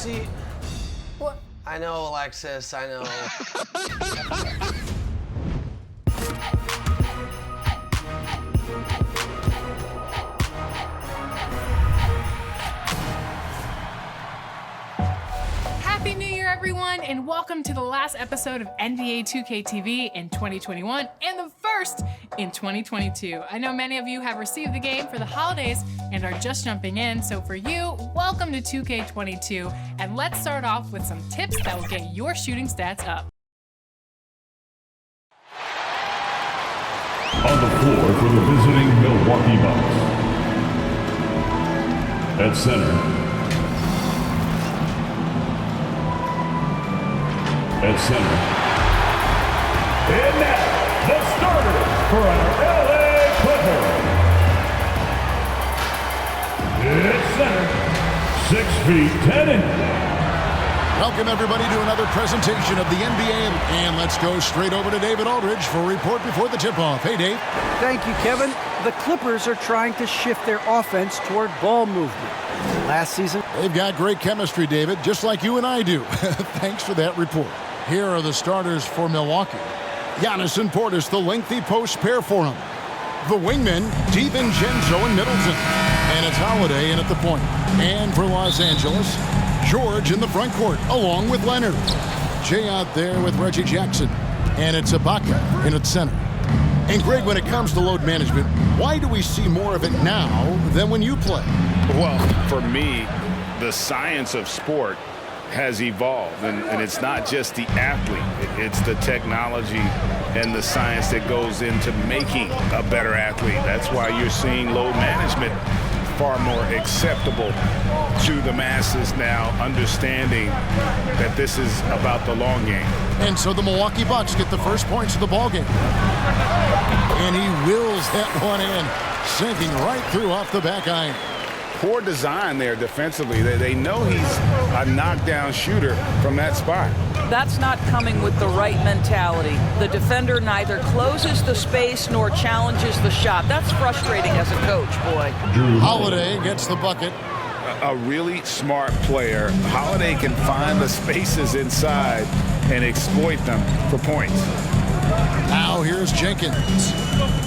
See, what? I know, Alexis, I know. Happy New Year, everyone, and welcome to the last episode of NBA 2K TV in 2021 and the first in 2022. I know many of you have received the game for the holidays and are just jumping in, so for you, welcome to 2K22, and let's start off with some tips that will get your shooting stats up. On the floor for the visiting Milwaukee Bucks. At center. At center. And now, the starter for our LA Clippers. It's center. 6 feet 10 inches. Welcome, everybody, to another presentation of the NBA. And let's go straight over to David Aldridge for a report before the tip-off. Hey, Dave. Thank you, Kevin. The Clippers are trying to shift their offense toward ball movement. Last season, They've got great chemistry, David, just like you and I do. Thanks for that report. Here are the starters for Milwaukee. Gannis and Portis, the lengthy post pair for him. The wingmen, DiVincenzo and Middleton. And it's Holiday in at the point. And for Los Angeles, George in the front court, along with Leonard. Jay out there with Reggie Jackson. And it's Ibaka in at center. And Greg, when it comes to load management, why do we see more of it now than when you play? Well, for me, the science of sport has evolved, and it's not just the athlete. It's the technology and the science that goes into making a better athlete. That's why you're seeing load management far more acceptable to the masses now, understanding that this is about the long game. And so the Milwaukee Bucks get the first points of the ballgame. And he wills that one in, sinking right through off the back iron. Poor design there defensively. They know he's a knockdown shooter from that spot. That's not coming with the right mentality. The defender neither closes the space nor challenges the shot. That's frustrating as a coach, boy. Holiday gets the bucket. A really smart player. Holiday can find the spaces inside and exploit them for points. Now here's Jenkins.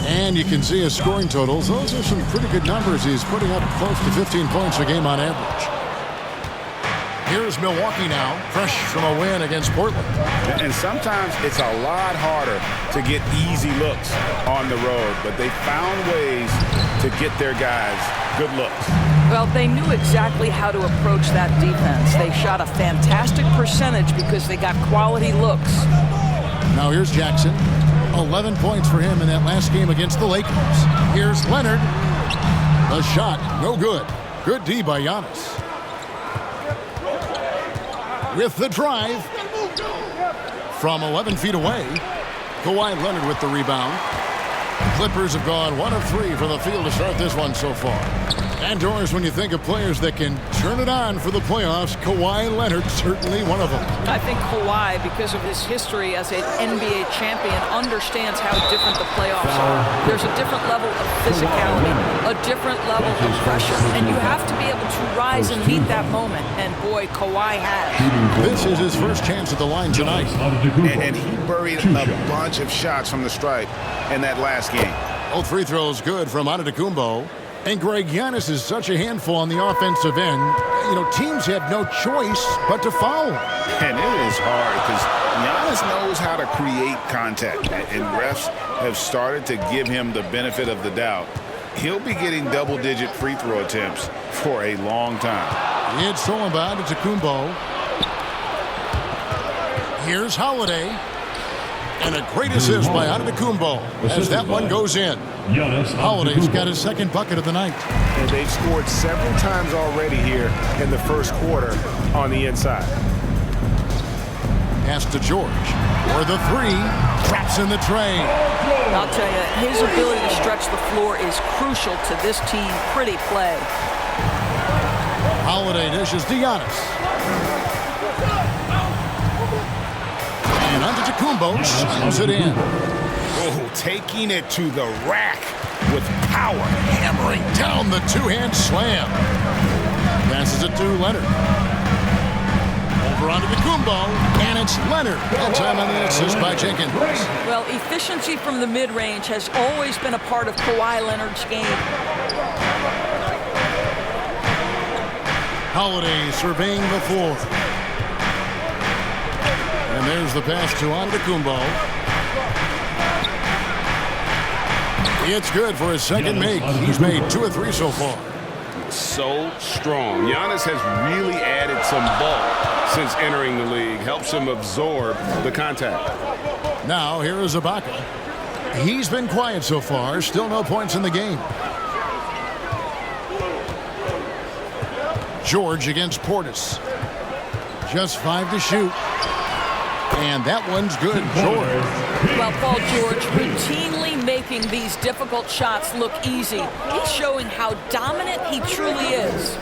And you can see his scoring totals. Those are some pretty good numbers. He's putting up close to 15 points a game on average. Here's Milwaukee now, fresh from a win against Portland. And sometimes it's a lot harder to get easy looks on the road, but they found ways to get their guys good looks. Well, they knew exactly how to approach that defense. They shot a fantastic percentage because they got quality looks. Now here's Jackson. 11 points for him in that last game against the Lakers. Here's Leonard. The shot, no good. Good D by Giannis. With the drive. From 11 feet away, Kawhi Leonard with the rebound. Clippers have gone 1 of 3 from the field to start this one so far. And Doris, when you think of players that can turn it on for the playoffs, Kawhi Leonard certainly one of them. I think Kawhi, because of his history as an NBA champion, understands how different the playoffs are. There's a different level of physicality, a different level of pressure, and you have to be able to rise and meet that moment. And boy, Kawhi has. This is his first chance at the line tonight. And he buried a bunch of shots from the stripe in that last game. Both free throws good from Antetokounmpo. And Greg, Gannis is such a handful on the offensive end. You know, teams have no choice but to foul. And it is hard because Giannis knows how to create contact. And refs have started to give him the benefit of the doubt. He'll be getting double-digit free throw attempts for a long time. It's stolen by Antetokounmpo. Here's Holiday. And a great assist by Antetokounmpo as that one goes in. Holiday's got his second bucket of the night. And they've scored several times already here in the first quarter on the inside. Pass to George. For the three. Traps in the tray. I'll tell you, his ability to stretch the floor is crucial to this team. Pretty play. Holiday dishes to Giannis. And Antetokounmpo slams it in. Oh, taking it to the rack with power. Hammering down the two-hand slam. Passes it to Leonard. Over Antetokounmpo, and it's Leonard. That time on the assist by Jenkins. Well, efficiency from the mid-range has always been a part of Kawhi Leonard's game. Holiday surveying the floor. And there's the pass to Antetokounmpo. It's good for his second make. He's made 2 of 3 so far. So strong. Giannis has really added some bulk since entering the league. Helps him absorb the contact. Now here is Ibaka. He's been quiet so far. Still no points in the game. George against Portis. Just 5 to shoot. And that one's good. George. Well, Paul George routinely making these difficult shots look easy. He's showing how dominant he truly is.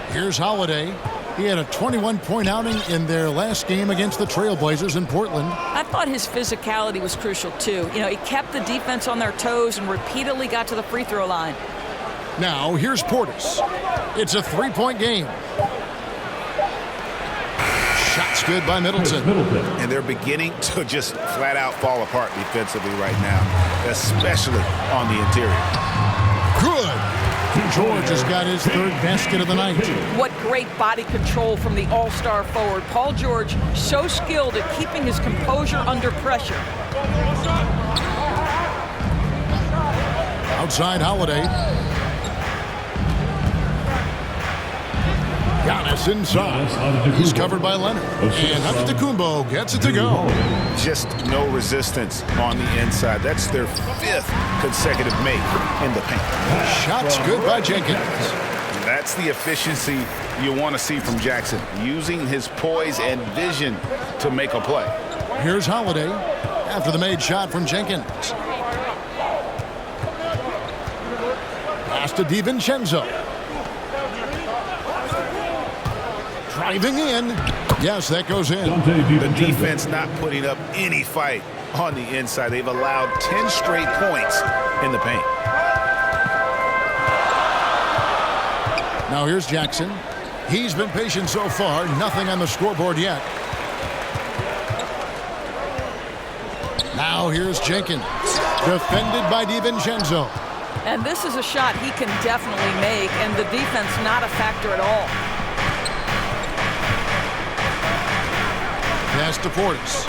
Here's Holiday. He had a 21-point outing in their last game against the Trailblazers in Portland. I thought his physicality was crucial, too. You know, he kept the defense on their toes and repeatedly got to the free throw line. Now, here's Portis. It's a 3-point game. Shots good by Middleton. And they're beginning to just flat out fall apart defensively right now, especially on the interior. Good. George has got his 3rd basket of the night. What great body control from the all-star forward. Paul George, so skilled at keeping his composure under pressure. Outside Holiday. Gannis inside. He's covered by Leonard. And Antetokounmpo gets it to go. Just no resistance on the inside. That's their 5th consecutive make in the paint. Shots good by Jenkins. That's the efficiency you want to see from Jackson, using his poise and vision to make a play. Here's Holiday after the made shot from Jenkins. Pass to DiVincenzo. Driving in. Yes, that goes in. The defense not putting up any fight on the inside. They've allowed 10 straight points in the paint. Now here's Jackson. He's been patient so far. Nothing on the scoreboard yet. Now here's Jenkins. Defended by DiVincenzo. And this is a shot he can definitely make, and the defense not a factor at all. Pass to Portis.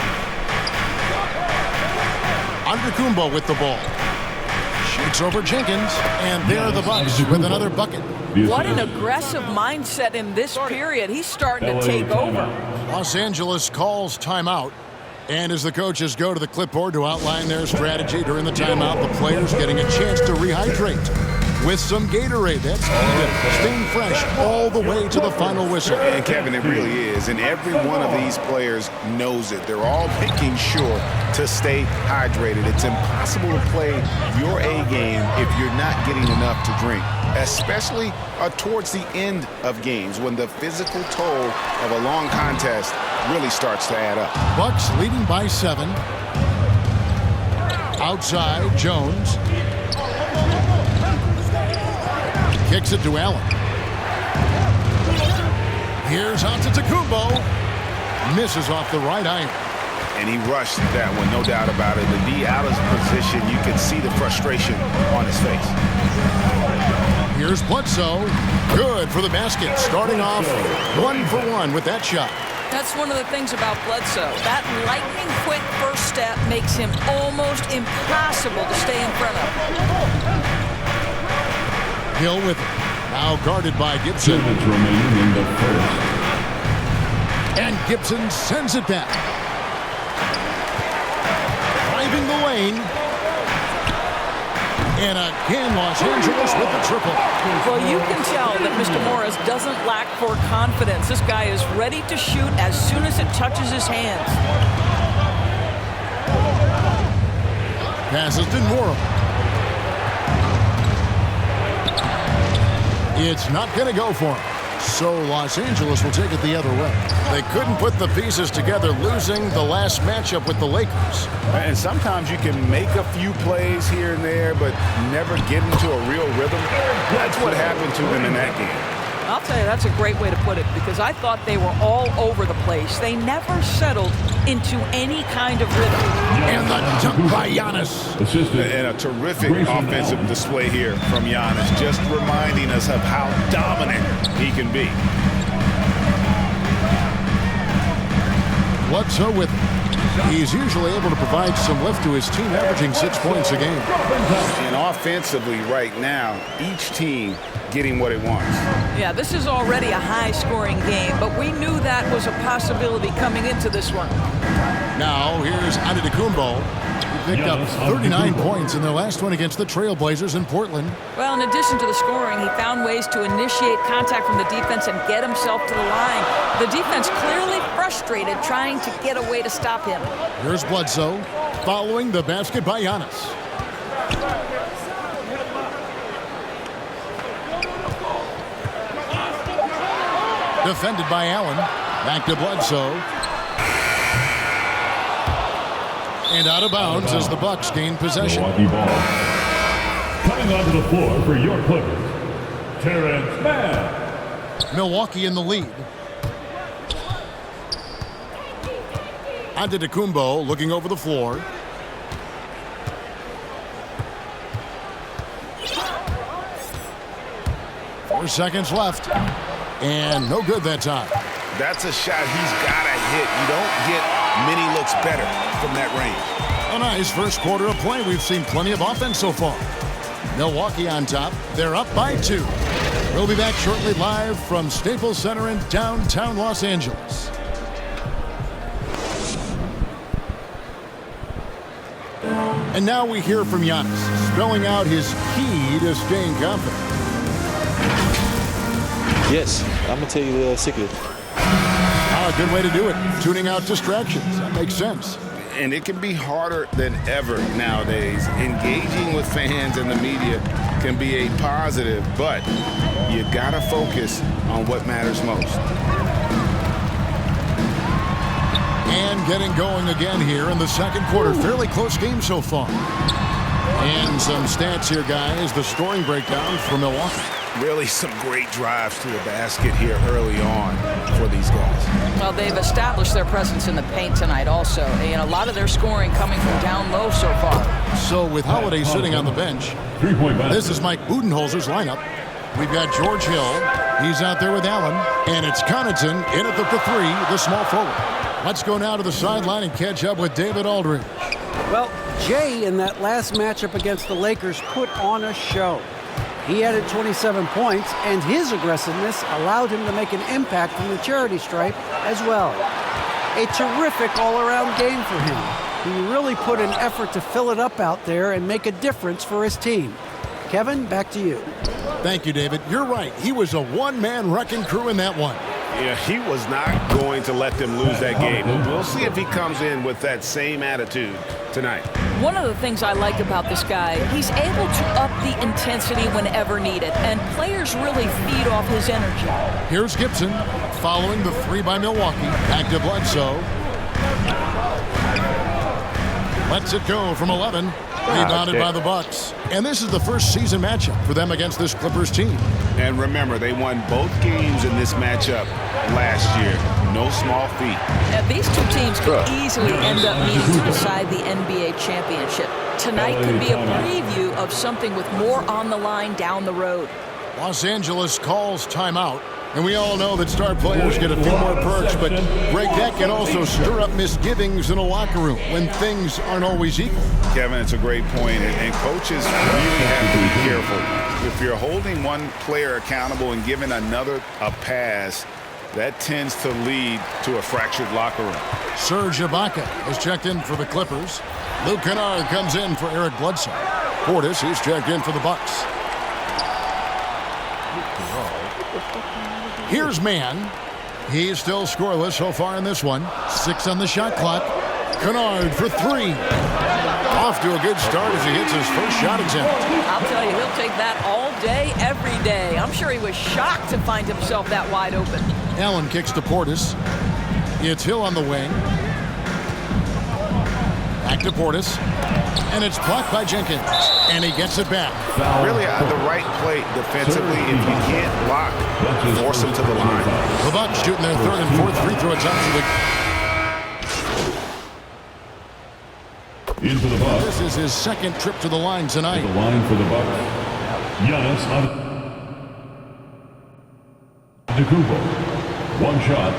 Antetokounmpo with the ball. Shoots over Jenkins, and there are the Bucks with another bucket. What an aggressive mindset in this period. He's starting to take over. Los Angeles calls timeout. And as the coaches go to the clipboard to outline their strategy during the timeout, the players getting a chance to rehydrate with some Gatorade. That's key to staying fresh all the way to the final whistle. And Kevin, it really is. And every one of these players knows it. They're all making sure to stay hydrated. It's impossible to play your A game if you're not getting enough to drink, especially towards the end of games when the physical toll of a long contest really starts to add up. Bucks leading by 7. Outside, Jones. Kicks it to Allen. Here's Antetokounmpo. Misses off the right iron. And he rushed that one, no doubt about it. The D out of position, you can see the frustration on his face. Here's Bledsoe. Good for the basket. Starting off 1 for 1 with that shot. That's one of the things about Bledsoe. That lightning-quick first step makes him almost impossible to stay in front of. Hill with it. Now guarded by Gibson. 2 minutes remaining in the first. And Gibson sends it back. Driving the lane. And again, Los Angeles with the triple. Well, you can tell that Mr. Morris doesn't lack for confidence. This guy is ready to shoot as soon as it touches his hands. Passes to Nora. It's not going to go for him. So Los Angeles will take it the other way. They couldn't put the pieces together, losing the last matchup with the Lakers. And sometimes you can make a few plays here and there, but never get into a real rhythm. That's what happened to them in that game. I'll tell you, that's a great way to put it, because I thought they were all over the place. They never settled into any kind of rhythm. And the dunk by Gannis. And a terrific offensive display here from Gannis, just reminding us of how dominant he can be. Bledsoe with it. He's usually able to provide some lift to his team, averaging 6 points a game. And offensively right now, each team getting what it wants. Yeah, this is already a high-scoring game, but we knew that was a possibility coming into this one. Now, here's Antetokounmpo. He picked up 39 points in their last one against the Trailblazers in Portland. Well, in addition to the scoring, he found ways to initiate contact from the defense and get himself to the line. The defense clearly frustrated trying to get a way to stop him. Here's Bledsoe following the basket by Gannis. Defended by Allen. Back to Bledsoe. And out of bounds as the Bucks gain possession. Milwaukee ball. Coming onto the floor for your Clippers, Terrence Mann. Milwaukee in the lead. Antetokounmpo looking over the floor. Four seconds left. And no good that time. That's a shot he's got to hit. You don't get many looks better from that range. A nice first quarter of play. We've seen plenty of offense so far. Milwaukee on top. They're up by 2. We'll be back shortly live from Staples Center in downtown Los Angeles. And now we hear from Gannis, spelling out his key to staying confident. Yes, I'm going to tell you the secret. A good way to do it. Tuning out distractions. That makes sense. And it can be harder than ever nowadays. Engaging with fans and the media can be a positive, but you got to focus on what matters most. And getting going again here in the second quarter. Fairly close game so far. And some stats here, guys. The scoring breakdown for Milwaukee. Really some great drives to the basket here early on for these guys. Well, they've established their presence in the paint tonight also. And a lot of their scoring coming from down low so far. So with Holiday sitting on the bench, this is Mike Budenholzer's lineup. We've got George Hill. He's out there with Allen. And it's Connaughton in at the 3, the small forward. Let's go now to the sideline and catch up with David Aldridge. Well, Jay in that last matchup against the Lakers put on a show. He added 27 points, and his aggressiveness allowed him to make an impact from the charity stripe as well. A terrific all-around game for him. He really put an effort to fill it up out there and make a difference for his team. Kevin, back to you. Thank you, David. You're right. He was a one-man wrecking crew in that one. Yeah, he was not going to let them lose that game. We'll see if he comes in with that same attitude tonight. One of the things I like about this guy, he's able to up the intensity whenever needed, and players really feed off his energy. Here's Gibson following the 3 by Milwaukee. Back to Bledsoe. Lets it go from 11. Rebounded by the Bucks. And this is the first season matchup for them against this Clippers team. And remember, they won both games in this matchup last year. No small feat. These two teams could easily end up meeting to decide the NBA championship. Tonight could be a preview of something with more on the line down the road. Los Angeles calls timeout. And we all know that star players get a few more perks, but Greg, that can also stir up misgivings in a locker room when things aren't always equal. Kevin, it's a great point, and coaches really have to be careful. If you're holding one player accountable and giving another a pass, that tends to lead to a fractured locker room. Serge Ibaka has checked in for the Clippers. Luke Kennard comes in for Eric Bledsoe. Portis, he's checked in for the Bucks. Here's Mann. He's still scoreless so far in this one. 6 on the shot clock. Kennard for 3. Off to a good start as he hits his first shot attempt. I'll tell you, he'll take that all day, every day. I'm sure he was shocked to find himself that wide open. Allen kicks to Portis. It's Hill on the wing. Back to Portis. And it's blocked by Jenkins. And he gets it back. Really at the right play defensively. If you can't block, force him to the line. The Bucks shooting their third and fourth free throw attempts of the In for the Bucks. This is his second trip to the line tonight. The line for the Bucks. Giannis Antetokounmpo. One shot.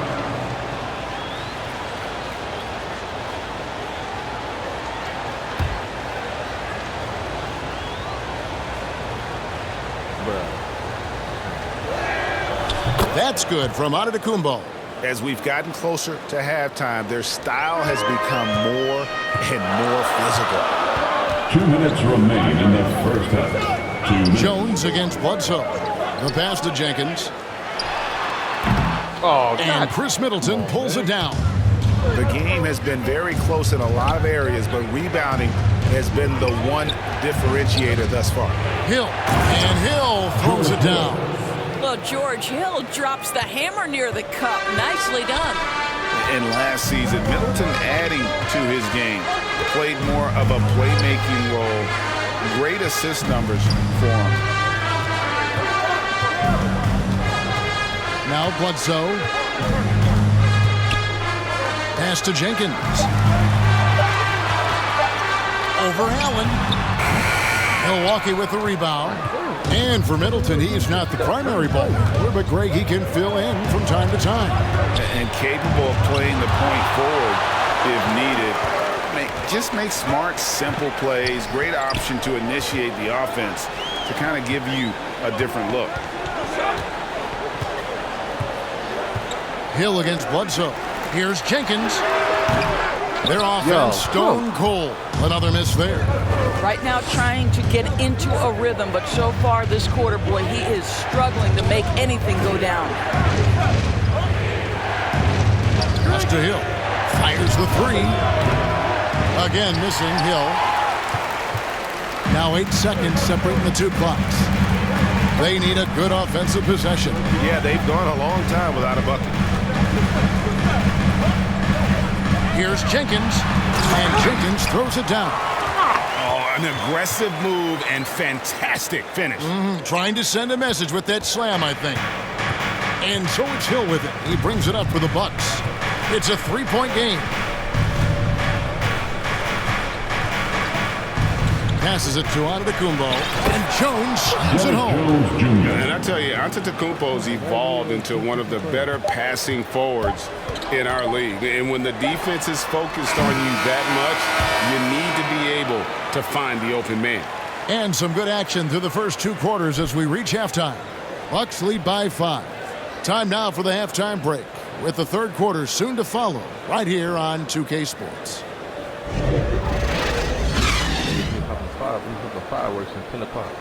That's good from Antetokounmpo. As we've gotten closer to halftime, their style has become more and more physical. 2 minutes remain in the first half. 2 minutes. Jones against Bledsoe. The pass to Jenkins. And Chris Middleton pulls it down. The game has been very close in a lot of areas, but rebounding has been the one differentiator thus far. Hill. And Hill throws it down. Well, George Hill drops the hammer near the cup. Nicely done. And last season, Middleton adding to his game, played more of a playmaking role. Great assist numbers for him. Now Bledsoe. Pass to Jenkins. Over Allen. Milwaukee with the rebound. And for Middleton, he's not the primary ball handler, but Greg, he can fill in from time to time. And capable of playing the point forward if needed. Just make smart, simple plays. Great option to initiate the offense to kind of give you a different look. Hill against Bledsoe. Here's Jenkins. Their offense stone cold. Another miss there. Right now trying to get into a rhythm, but so far this quarter, boy, he is struggling to make anything go down. Pass to Hill. Fires the three. Again missing Hill. Now 8 seconds separating the two clocks. They need a good offensive possession. Yeah, they've gone a long time without a bucket. Here's Jenkins, and Jenkins throws it down. Oh, an aggressive move and fantastic finish. Trying to send a message with that slam, I think. And so it's Hill with it. He brings it up for the Bucks. It's a 3-point game. Passes it to Antetokounmpo, and Jones is it home. And I tell you, Antetokounmpo's evolved into one of the better passing forwards in our league. And when the defense is focused on you that much, you need to be able to find the open man. And some good action through the first 2 quarters as we reach halftime. Bucks lead by 5. Time now for the halftime break, with the third quarter soon to follow, right here on 2K Sports. Fireworks and 10 o'clock.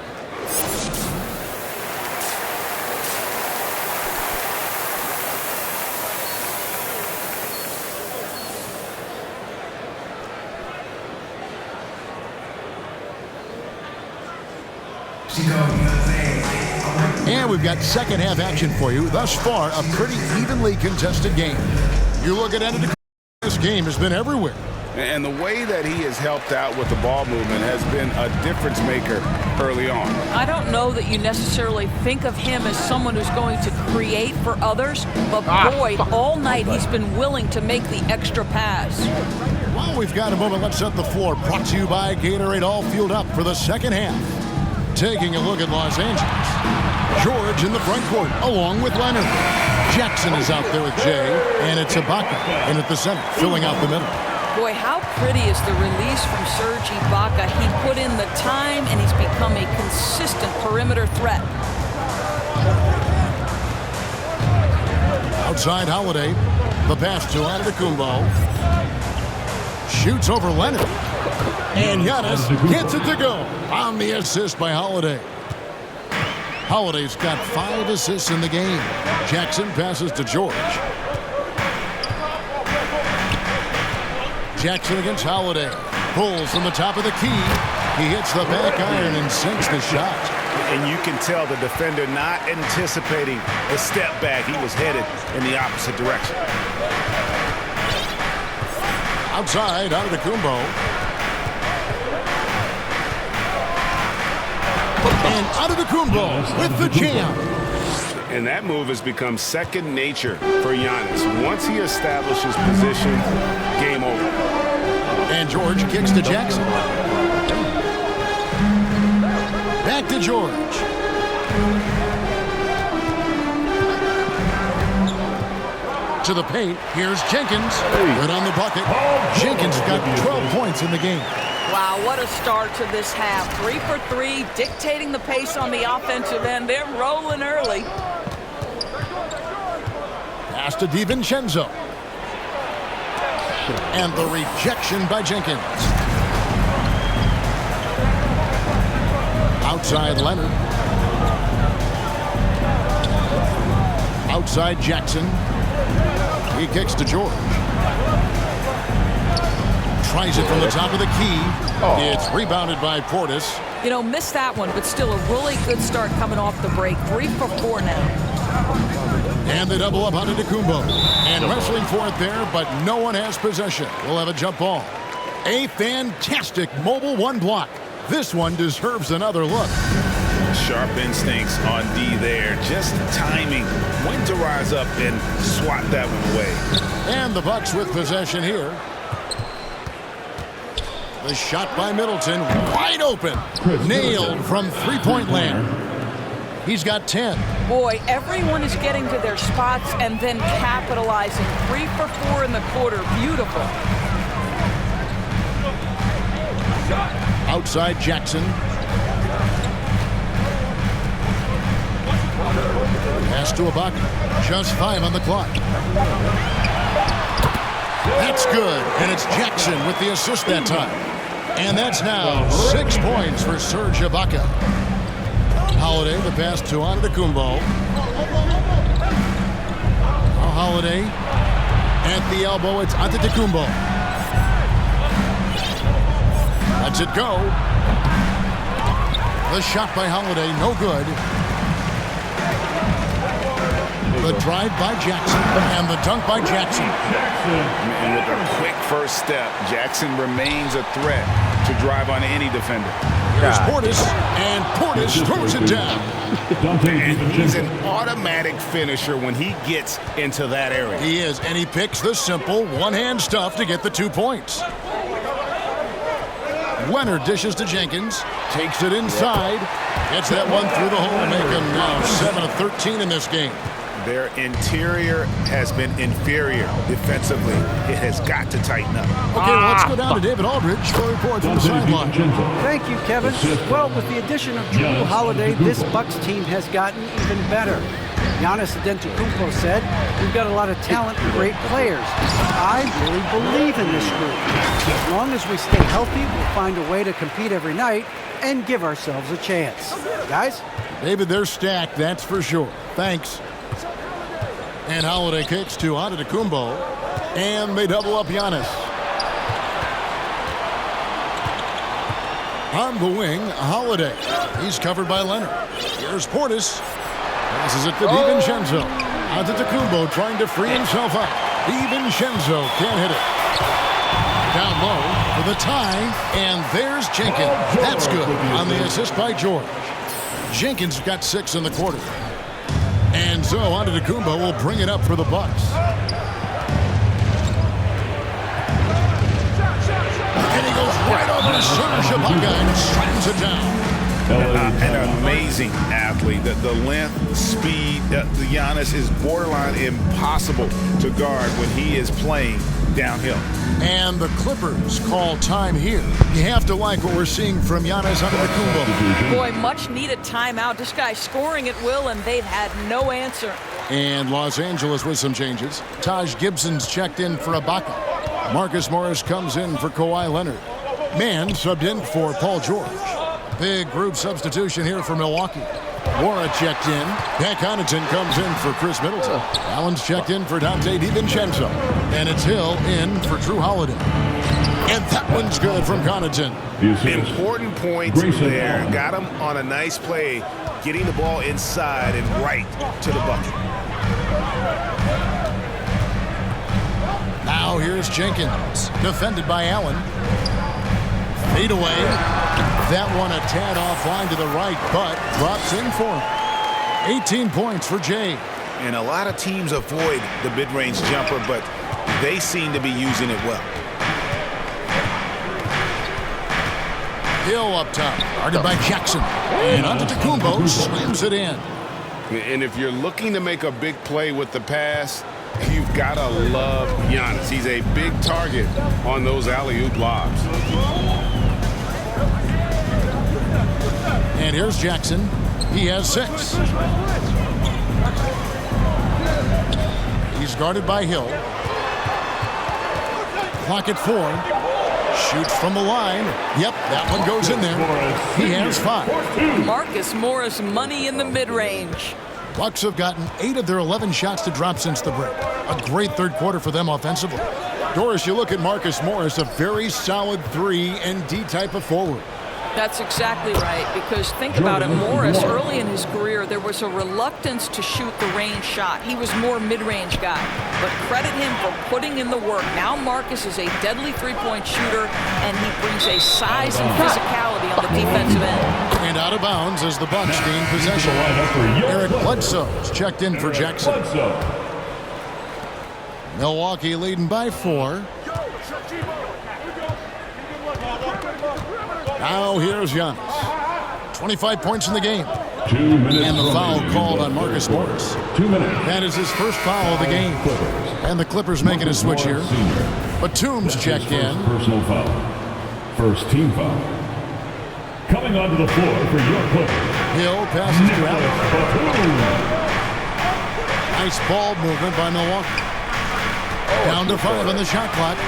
And we've got second half action for you. Thus far, a pretty evenly contested game. You look at Antetokounmpo, this game has been everywhere. And the way that he has helped out with the ball movement has been a difference maker early on. I don't know that you necessarily think of him as someone who's going to create for others, but boy, all night he's been willing to make the extra pass. Well, we've got a moment. Let's set the floor. Brought to you by Gatorade, all fueled up for the second half. Taking a look at Los Angeles. George in the front court, along with Leonard. Jackson is out there with Jay, and it's Ibaka in at the center, filling out the middle. Boy, how pretty is the release from Serge Ibaka. He put in the time, and he's become a consistent perimeter threat. Outside Holiday, the pass to Antetokounmpo. Shoots over Leonard. And Gannis gets it to go on the assist by Holiday. Holiday's got 5 assists in the game. Jackson passes to George. Jackson against Holiday. Pulls from the top of the key. He hits the back iron and sinks the shot. And you can tell the defender not anticipating the step back. He was headed in the opposite direction. Outside, Antetokounmpo. And Antetokounmpo with the jam. And that move has become second nature for Gannis. Once he establishes position, game over. And George kicks to Jackson. Back to George. To the paint. Here's Jenkins. Right on the bucket. Jenkins got 12 points in the game. Wow, what a start to this half. 3 for 3, dictating the pace on the offensive end. They're rolling early. Pass to DiVincenzo. And the rejection by Jenkins. Outside Leonard. Outside Jackson. He kicks to George. Tries it from the top of the key. It's rebounded by Portis. You know, missed that one, but still a really good start coming off the break. 3 for 4 now. And they double up on Antetokounmpo. And wrestling for it there, but no one has possession. We'll have a jump ball. A fantastic mobile one block. This one deserves another look. Sharp instincts on D there. Just timing when to rise up and swat that one away. And the Bucks with possession here. The shot by Middleton, wide open. Nailed from three-point land. He's got 10. Boy, everyone is getting to their spots and then capitalizing. 3 for 4 in the quarter. Beautiful. Outside Jackson. Pass to Ibaka. Just 5 on the clock. That's good, and it's Jackson with the assist that time. And that's now 6 points for Serge Ibaka. Holiday, the pass to Antetokounmpo. Holiday at the elbow, it's Antetokounmpo. Lets it go. The shot by Holiday, no good. The drive by Jackson and the dunk by Jackson. And with a quick first step, Jackson remains a threat to drive on any defender. Here's Portis, and Portis throws it down. And he's an automatic finisher when he gets into that area. He is, and he picks the simple one-hand stuff to get the 2 points. Leonard dishes to Jenkins, takes it inside, gets that one through the hole, make him now 7 of 13 in this game. Their interior has been inferior defensively. It has got to tighten up. Okay, well, let's go down to David Aldridge for a report from the sideline. Thank you, Kevin. Well, with the addition of Drew Holiday, this Bucks team has gotten even better. Giannis Antetokounmpo said, "We've got a lot of talent and great players. I really believe in this group. As long as we stay healthy, we'll find a way to compete every night and give ourselves a chance." Guys? David, they're stacked, that's for sure. Thanks. And Holiday kicks to Antetokounmpo, and they double up Giannis. On the wing, Holiday. He's covered by Leonard. Here's Portis. Passes it to DiVincenzo. Antetokounmpo trying to free himself up. DiVincenzo can't hit it. Down low for the tie, and there's Jenkins. That's good on the assist by George. Jenkins got 6 in the quarter. And so Antetokounmpo will bring it up for the Bucks. And he goes right over to Serge Ibaka and slams it down. An amazing athlete. The length, speed, Giannis is borderline impossible to guard when he is playing downhill. And the Clippers call time here. You have to like what we're seeing from Giannis Antetokounmpo. Boy, much needed timeout. This guy scoring at will, and they've had no answer. And Los Angeles with some changes. Taj Gibson's checked in for Ibaka. Marcus Morris comes in for Kawhi Leonard. Mann subbed in for Paul George. Big group substitution here for Milwaukee. Wara checked in. Pat Connaughton comes in for Chris Middleton. Allen's checked in for Dante DiVincenzo. And it's Hill in for Drew Holiday. And that one's good from Connaughton. Important points there. Got him on a nice play, getting the ball inside and right to the bucket. Now here's Jenkins, defended by Allen. Fade away. That one a tad offline to the right, but drops in for him. 18 points for Jay. And a lot of teams avoid the mid-range jumper, but they seem to be using it well. Hill up top, guarded by Jackson. And Antetokounmpo slams it in. And if you're looking to make a big play with the pass, you've got to love Gannis. He's a big target on those alley-oop lobs. And here's Jackson. He has 6. He's guarded by Hill. Clock at 4. Shoots from the line. Yep, that one goes in there. He has 5. Marcus Morris money in the mid-range. Bucks have gotten 8 of their 11 shots to drop since the break. A great third quarter for them offensively. Doris, you look at Marcus Morris, a very solid 3-and-D type of forward. That's exactly right, because think about it, Morris, early in his career, there was a reluctance to shoot the range shot. He was more mid-range guy, but credit him for putting in the work. Now Marcus is a deadly three-point shooter, and he brings a size and physicality on the defensive end. And out of bounds as the Bucks gain possession. Eric Bledsoe's checked in for Jackson. Milwaukee leading by 4. Now here's Giannis. 25 points in the game. 2 minutes. And the foul called on Marcus Morris. 2 minutes. That is his first foul of the game. And the Clippers making a switch here. Batum's checked in. Personal foul. First team foul. Coming onto the floor for your Clippers. Hill passes to Allen. Batum. Nice ball movement by Milwaukee. Down to 5 on the shot clock.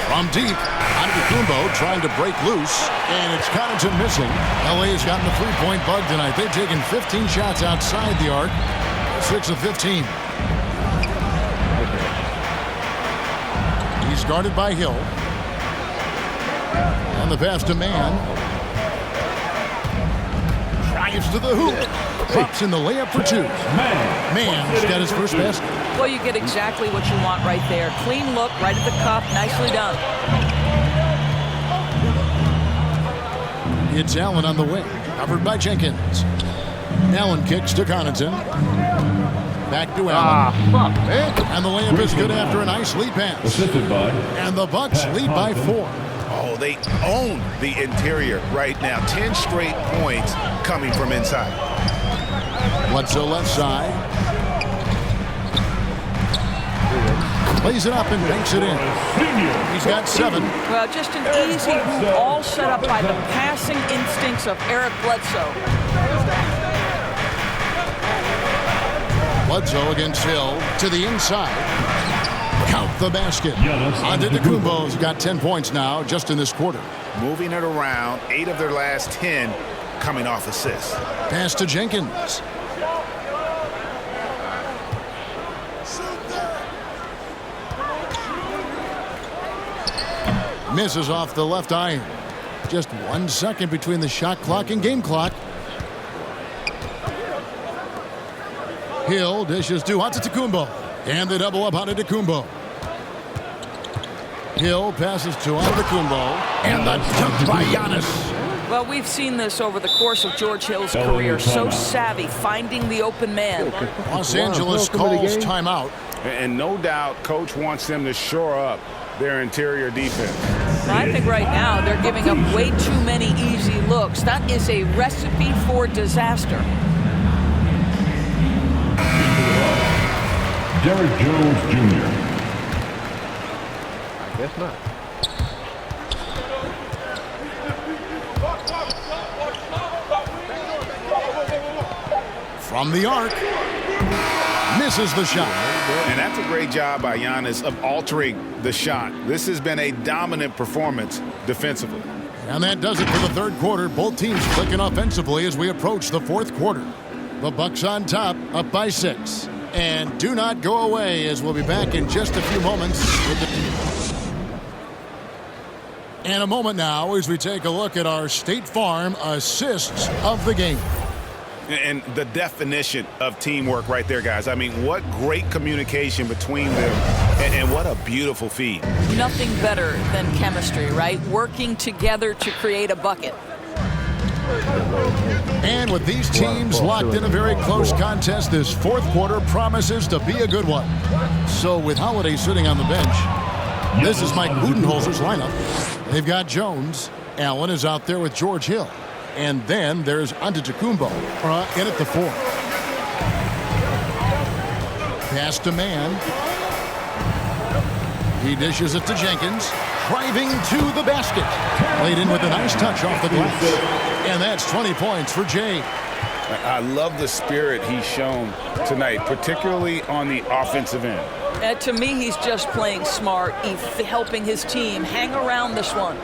From deep, Antetokounmpo trying to break loose, and it's Connaughton missing. LA's gotten the three-point bug tonight. They've taken 15 shots outside the arc, 6 of 15. He's guarded by Hill. And the pass to Mann. Drives to the hoop. Drops in the layup for 2. Mann's got his first basket. Well, you get exactly what you want right there. Clean look, right at the cup, nicely done. It's Allen on the wing, covered by Jenkins. Allen kicks to Connaughton. Back to Allen. And the layup is good after a nice lead pass. Assisted by. And the Bucks lead by 4. Oh, they own the interior right now. 10 straight points coming from inside. Bledsoe left side. Plays it up and banks it in. He's got 7. Well, just an easy hoop, all set up by the passing instincts of Eric Bledsoe. Bledsoe against Hill to the inside. Count the basket. Antetokounmpo's got 10 points now just in this quarter. Moving it around, 8 of their last 10 coming off assists. Pass to Jenkins. Misses off the left iron. Just 1 second between the shot clock and game clock. Hill dishes to Antetokounmpo. And they double up Antetokounmpo. Hill passes to Antetokounmpo. And the dunk by Giannis. Well, we've seen this over the course of George Hill's career. So savvy, finding the open man. Los Angeles calls timeout. And no doubt, Coach wants them to shore up their interior defense. I think right now they're giving up way too many easy looks. That is a recipe for disaster. Derrick Jones Jr. I guess not. From the arc. Misses the shot. And that's a great job by Giannis of altering the shot. This has been a dominant performance defensively. And that does it for the third quarter. Both teams clicking offensively as we approach the fourth quarter. The Bucks on top, up by 6. And do not go away, as we'll be back in just a few moments with the... And a moment now as we take a look at our State Farm assists of the game. And the definition of teamwork right there, guys. I mean, what great communication between them, and what a beautiful feed. Nothing better than chemistry, right? Working together to create a bucket. And with these teams locked in a very close contest, this fourth quarter promises to be a good one. So with Holiday sitting on the bench, this is Mike Budenholzer's lineup. They've got Jones. Allen is out there with George Hill. And then there's Antetokounmpo in at the 4. Pass to Mann. He dishes it to Jenkins. Driving to the basket. Laid in with a nice touch off the glass. And that's 20 points for Jay. I love the spirit he's shown tonight, particularly on the offensive end. To me, he's just playing smart. He's helping his team hang around this one.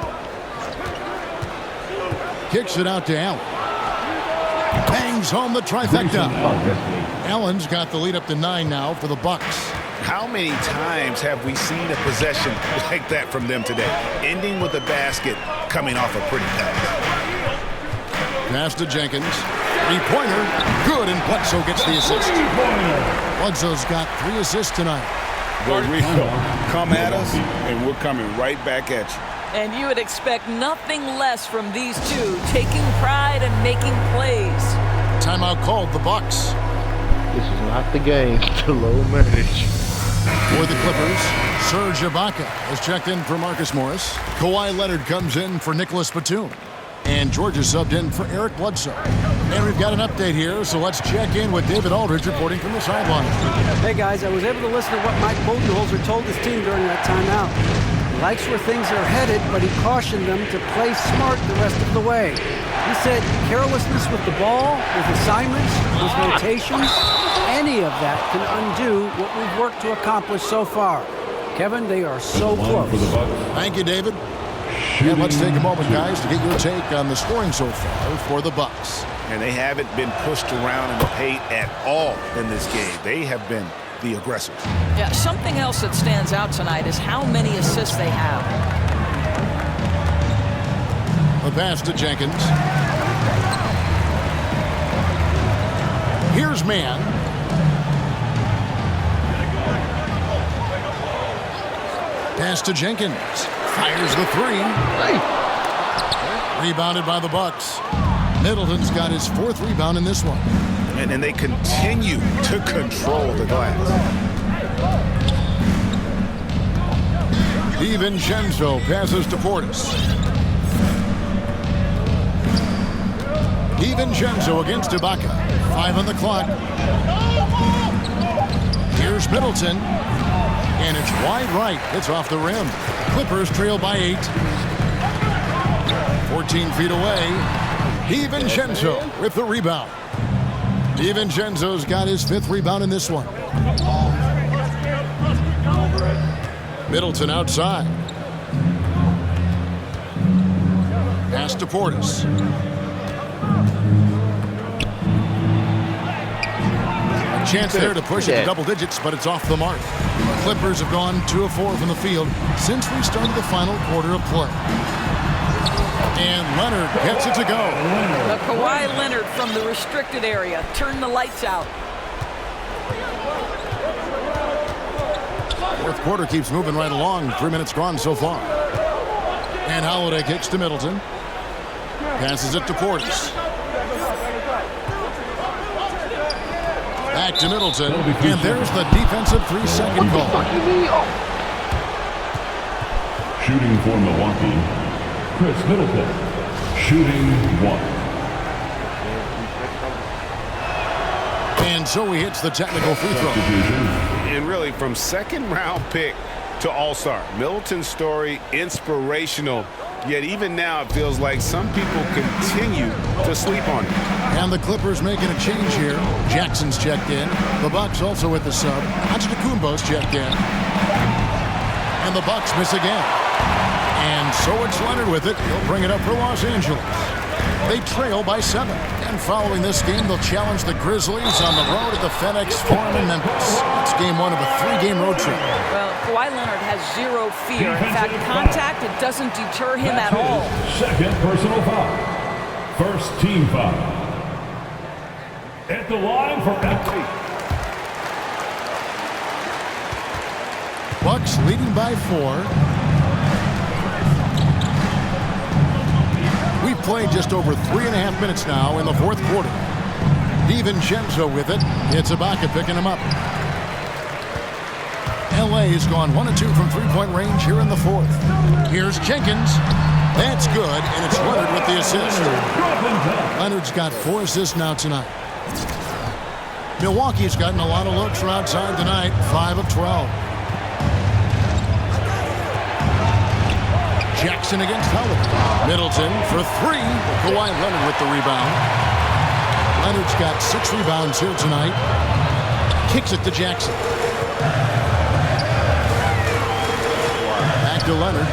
Kicks it out to Allen. Bangs home the trifecta. Allen's got the lead up to 9 now for the Bucks. How many times have we seen a possession like that from them today? Ending with a basket, coming off a pretty pass. Pass to Jenkins. 3-pointer. Good, and Bledsoe gets the assist. Bledsoe's got 3 assists tonight. Puerto Rico, come at us, and we're coming right back at you. And you would expect nothing less from these two, taking pride and making plays. Timeout called, the Bucks. This is not the game to low manage. For the Clippers, Serge Ibaka has checked in for Marcus Morris. Kawhi Leonard comes in for Nicholas Batum. And Georgia subbed in for Eric Bledsoe. And we've got an update here, so let's check in with David Aldridge reporting from the sideline. Hey guys, I was able to listen to what Mike Budenholzer told his team during that timeout. He likes where things are headed, but he cautioned them to play smart the rest of the way. He said carelessness with the ball, with assignments, with rotations, any of that can undo what we've worked to accomplish so far. Kevin, they are so close. Thank you, David. And let's take a moment, guys, to get your take on the scoring so far for the Bucks. And they haven't been pushed around in the paint at all in this game. They have been the aggressors. Yeah, something else that stands out tonight is how many assists they have. A pass to Jenkins. Here's Mann. Pass to Jenkins. Fires the 3. Rebounded by the Bucks. Middleton's got his 4th rebound in this one. And they continue to control the glass. DiVincenzo passes to Portis. DiVincenzo against Ibaka. 5 on the clock. Here's Middleton. And it's wide right. It's off the rim. Clippers trail by 8. 14 feet away. DiVincenzo with the rebound. DiVincenzo's got his 5th rebound in this one. Middleton outside. Pass to Portis. A chance there to push it to double digits, but it's off the mark. Clippers have gone 2 of 4 from the field since we started the final quarter of play. And Leonard gets it to go. Kawhi Leonard from the restricted area. Turn the lights out. Fourth quarter keeps moving right along. 3 minutes gone so far. And Holiday kicks to Middleton. Passes it to Portis. Back to Middleton. And there's the defensive 3-second call. Shooting for Milwaukee, Chris Middleton. Shooting 1. And so he hits the technical free throw. And really, from second-round pick to all-star, Middleton's story inspirational. Yet even now, it feels like some people continue to sleep on him. And the Clippers making a change here. Jackson's checked in. The Bucks also with the sub. Antetokounmpo's checked in. And the Bucks miss again. And so it's Leonard with it. He'll bring it up for Los Angeles. They trail by 7. And following this game, they'll challenge the Grizzlies on the road at the FedEx Forum in Memphis. It's game 1 of a 3-game road trip. Well, Kawhi Leonard has 0 fear. In fact, contact, it doesn't deter him at all. Second personal foul. First team foul. At the line for entry. Bucks leading by 4. We've played just over 3.5 minutes now in the fourth quarter. DiVincenzo with it. It's Ibaka picking him up. LA has gone 1 of 2 from three-point range here in the fourth. Here's Jenkins. That's good, and it's Leonard with the assist. Leonard's got 4 assists now tonight. Milwaukee's gotten a lot of looks from outside tonight, 5 of 12. Jackson against Howard. Middleton for 3. Kawhi Leonard with the rebound. Leonard's got 6 rebounds here tonight. Kicks it to Jackson. Back to Leonard.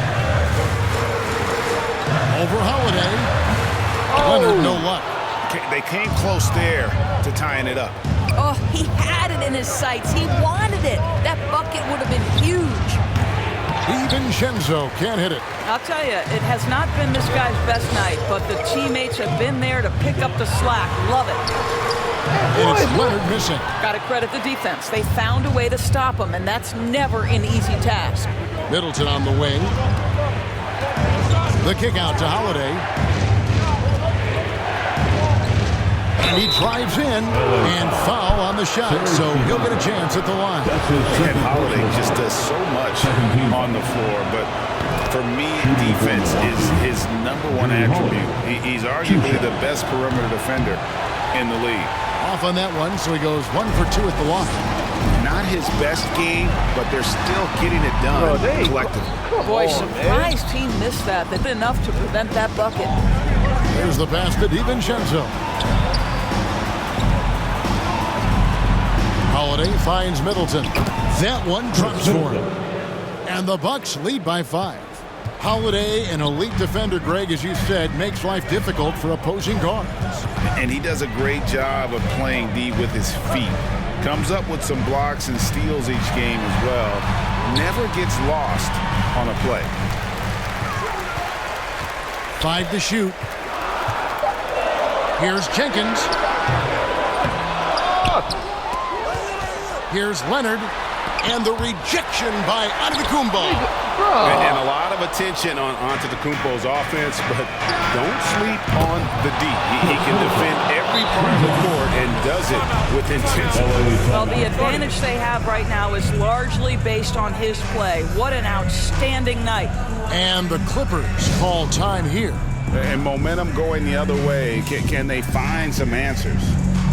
Over Holiday. Leonard, no luck. They came close there to tying it up. Oh, he had it in his sights. He wanted it. That bucket would have been huge. DiVincenzo can't hit it. I'll tell you, it has not been this guy's best night, but the teammates have been there to pick up the slack. Love it. And it's Leonard missing. Got to credit the defense. They found a way to stop him, and that's never an easy task. Middleton on the wing. The kick out to Holiday. And he drives in and foul on the shot, so he'll get a chance at the line. And Holiday just does so much on the floor, but for me, defense is his #1 attribute. He's arguably the best perimeter defender in the league. Off on that one, so he goes 1 for 2 at the line. Not his best game, but they're still getting it done collectively. Boy, surprised he missed that. They did enough to prevent that bucket. There's the pass to DiVincenzo. Holiday finds Middleton. That one drops for him. And the Bucks lead by 5. Holiday, an elite defender, Greg, as you said, makes life difficult for opposing guards. And he does a great job of playing D with his feet. Comes up with some blocks and steals each game as well. Never gets lost on a play. 5 to shoot. Here's Jenkins. Here's Leonard. And the rejection by Antetokounmpo. And a lot of attention on Antetokounmpo's offense, but don't sleep on the D. He can defend every part of the court and does it with intensity. Well, the advantage they have right now is largely based on his play. What an outstanding night. And the Clippers call time here. And momentum going the other way. Can they find some answers?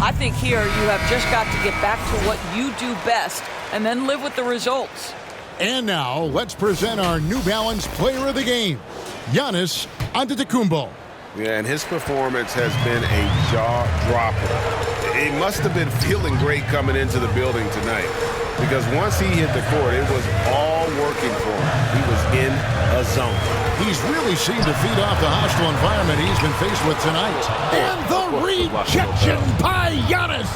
I think here you have just got to get back to what you do best and then live with the results. And now, let's present our New Balance Player of the Game, Gannis Antetokounmpo. Yeah, and his performance has been a jaw-dropper. He must have been feeling great coming into the building tonight because once he hit the court, it was all working for him. He was in a zone. He's really seemed to feed off the hostile environment he's been faced with tonight. And the rejection by Gannis.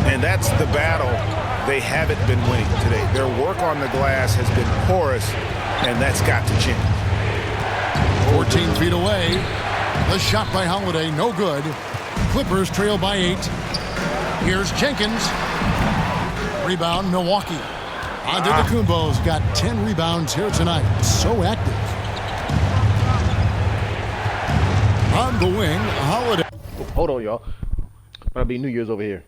And that's the battle they haven't been winning today. Their work on the glass has been porous, and that's got to change. 14 feet away. The shot by Holiday, no good. Clippers trail by 8. Here's Jenkins. Rebound, Milwaukee. Antetokounmpo's got 10 rebounds here tonight. So active. On the wing, Holiday. Hold on, y'all. Might be New Year's over here.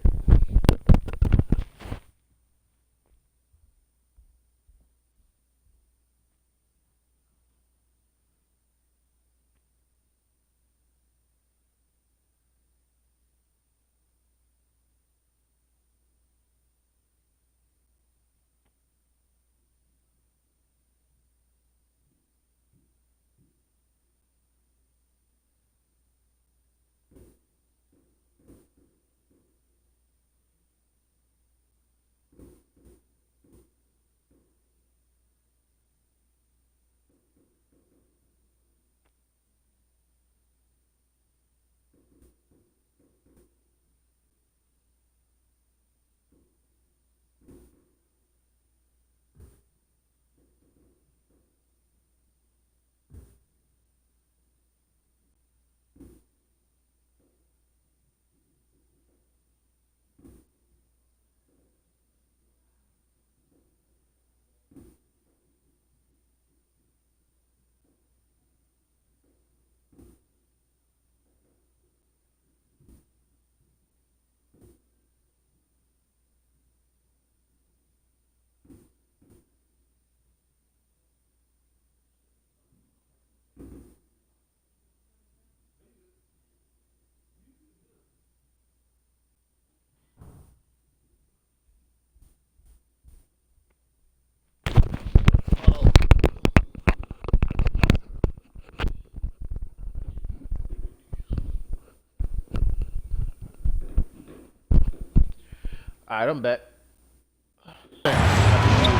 right, I'm back.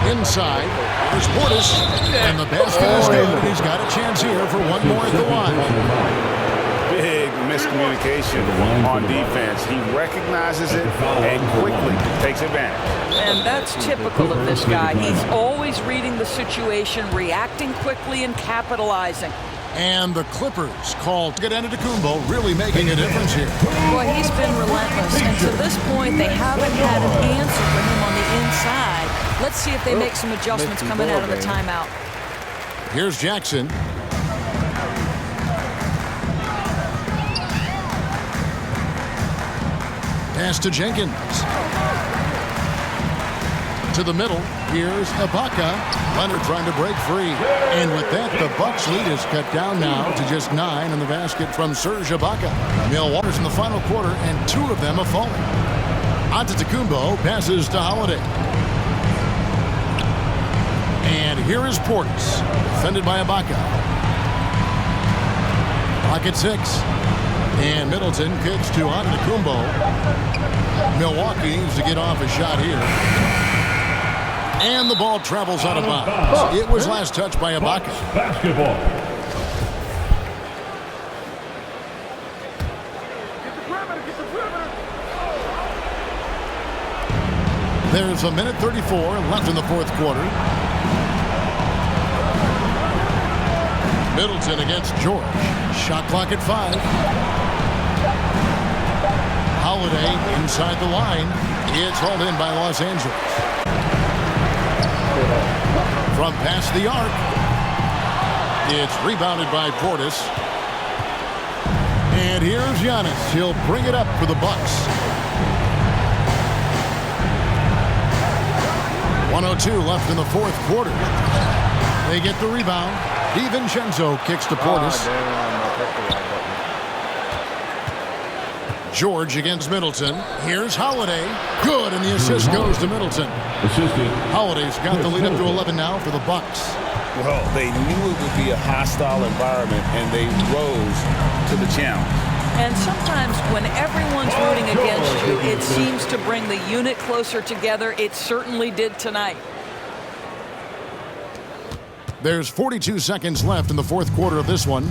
Inside, there's Portis, and the basket is good. He's got a chance here for one more at the line. Big miscommunication on defense. He recognizes it and quickly takes advantage. And that's typical of this guy. He's always reading the situation, reacting quickly, and capitalizing. And the Clippers called Antetokounmpo, really making a difference here. Boy, he's been relentless, and to this point, they haven't had an answer for him on the inside. Let's see if they make some adjustments coming out of the timeout. Here's Jackson. Pass to Jenkins. To the middle. Here's Ibaka. Leonard trying to break free. And with that, the Bucks lead is cut down now to just 9 in the basket from Serge Ibaka. Milwaukee's in the final quarter, and 2 of them have fallen. Antetokounmpo passes to Holiday. And here is Portis, defended by Ibaka. Pocket 6. And Middleton kicks to Antetokounmpo. Milwaukee needs to get off a shot here. And the ball travels out of bounds. It was last touched by Ibaka. Basketball. There's a minute 34 left in the fourth quarter. Middleton against George. Shot clock at 5. Holiday inside the line. It's hauled in by Los Angeles. From past the arc. It's rebounded by Portis. And here's Gannis. He'll bring it up for the Bucks. 1:02 left in the fourth quarter. They get the rebound. DiVincenzo kicks to Portis. George against Middleton. Here's Holiday. Good, and the assist goes to Middleton. Holiday's got the lead up to 11 now for the Bucks. Well, they knew it would be a hostile environment, and they rose to the challenge. And sometimes when everyone's rooting against you, it seems to bring the unit closer together. It certainly did tonight. There's 42 seconds left in the fourth quarter of this one.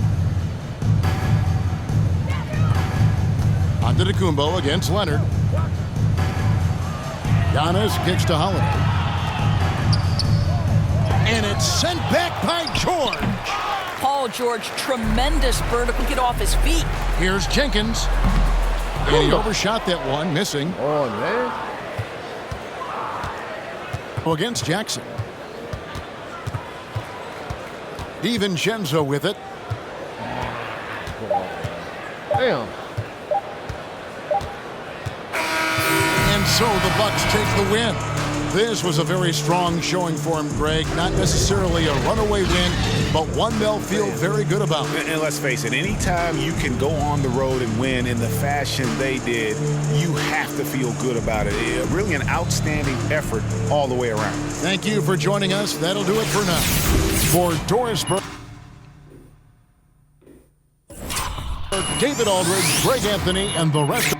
Antetokounmpo against Leonard. Gannis kicks to Holiday. And it's sent back by George. Paul George, tremendous vertical, get off his feet. Here's Jenkins. And he overshot that one, missing. Oh, man. Against Jackson. DiVincenzo with it. Damn. And so the Bucks take the win. This was a very strong showing for him, Greg. Not necessarily a runaway win, but one they'll feel very good about. And let's face it, anytime you can go on the road and win in the fashion they did, you have to feel good about it. Really an outstanding effort all the way around. Thank you for joining us. That'll do it for now. For Doris Burke, David Aldridge, Greg Anthony, and the rest of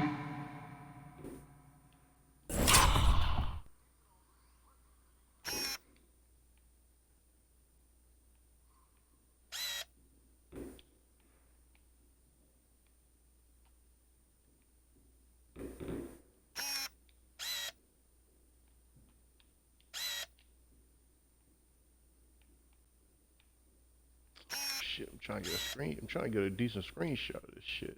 Shit, I'm trying to get a decent screenshot of this shit.